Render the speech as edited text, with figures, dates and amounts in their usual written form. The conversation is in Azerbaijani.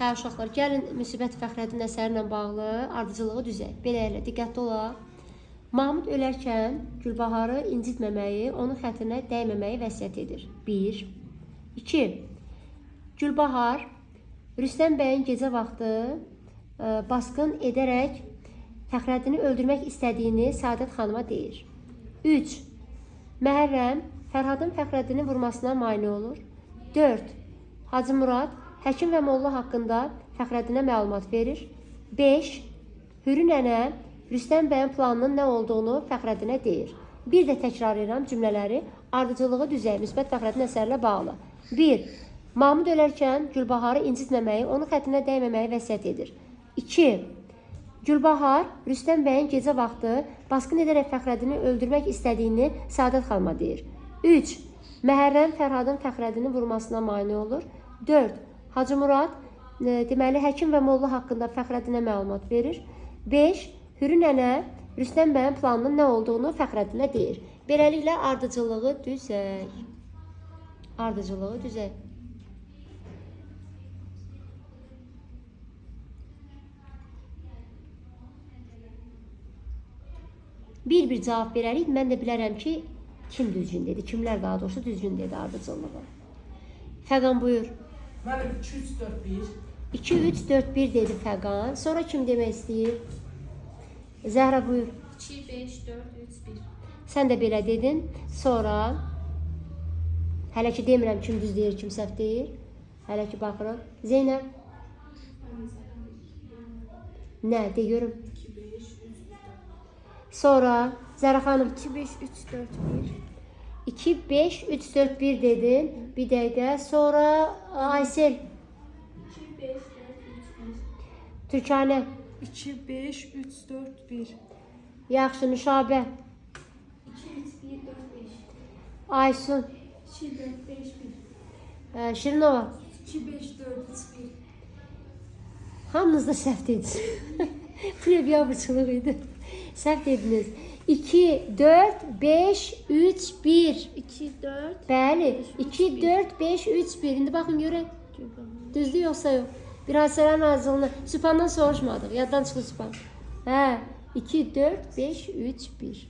Hə, uşaqlar, gəlin Müsibət Fəxrəddin əsərlə bağlı ardıcılığı düzək. Belə elə, diqqətli olaq. Mahmud ölərkən Gülbaharı incitməməyi, onun xətrinə dəyməməyi vəsiyyət edir. 1. 2. Gülbahar Rüstəm bəyin gecə vaxtı basqın edərək Fəxrəddini öldürmək istədiyini Səadət xanıma deyir. 3. Məhərrəm Fərhadın Fəxrəddini vurmasına mane olur. 4. Hacı Murad həkim və molla haqqında Fəxrəddinə məlumat verir. 5. Hürü nənə Rüstəm bəyin planının nə olduğunu Fəxrəddinə deyir. Bir də təkrar edirəm cümlələri, ardıcılığı düzək, Müsibət Fəxrəddin əsərlə bağlı. 1. Mahmud ölərkən Gülbaharı incitməməyi, onun xətrinə dəyməməyi vəsiyyət edir. 2. Gülbahar Rüstəm bəyin gecə vaxtı basqın edərək Fəxrəddini öldürmək istədiyini Səadət xanıma deyir. 3. Məhərrəm Fərhadın Fəxrəddini vurmasına mane olur. 4. Hacı Murad deməli həkim və molla haqqında Fəxrəddinə məlumat verir. 5. Hürü nənə Rüstəm bəyin planının nə olduğunu Fəxrəddinə deyir. Beləliklə ardıcılığı düzək. Ardıcılığı düzək. Bir cavab verərik. Mən də bilərəm ki, kim düzgün dedi, kimlər daha doğrusu düzgün dedi ardıcılığı. Fəqan buyur. Mənim 2-3-4-1. 2-3-4-1 dedi Fəqan. Sonra kim demək istəyir? Zəhra buyur. 2-5-4-3-1. Sən də belə dedin. Sonra hələ ki demirəm kim düz deyir, kim səhv deyir. Hələ ki baxırıq. Zeynəb. Nə, de görüm. Sonra Zəhra xanım 2-5-3-4-1. 2-5-3-4-1 dedin. Bir dəqiqə. Sonra Aysel. 2-5-4-3-1. Türkanə. 2-5-3-4-1. Yaxşı, Nüşabə. 2-3-1-4-5. Aysun. 2-4-5-1. Şirinova. 2-5-4-3-1. Hamınız da səhv dediniz. Bu ne bir abırçılıq idi. Səhv dediniz. 2, 4, 5, 3, 1. 2-4. Bəli. 2, 4, 5, 3, 1. İndi baxın görək. Düzdür yoxsa yox? Bir hadisələrin ardıcılığını Sübhandan soruşmadıq. Yaddan çıxdı Sübhan. Hə. 2, 4, 5, 3, 1.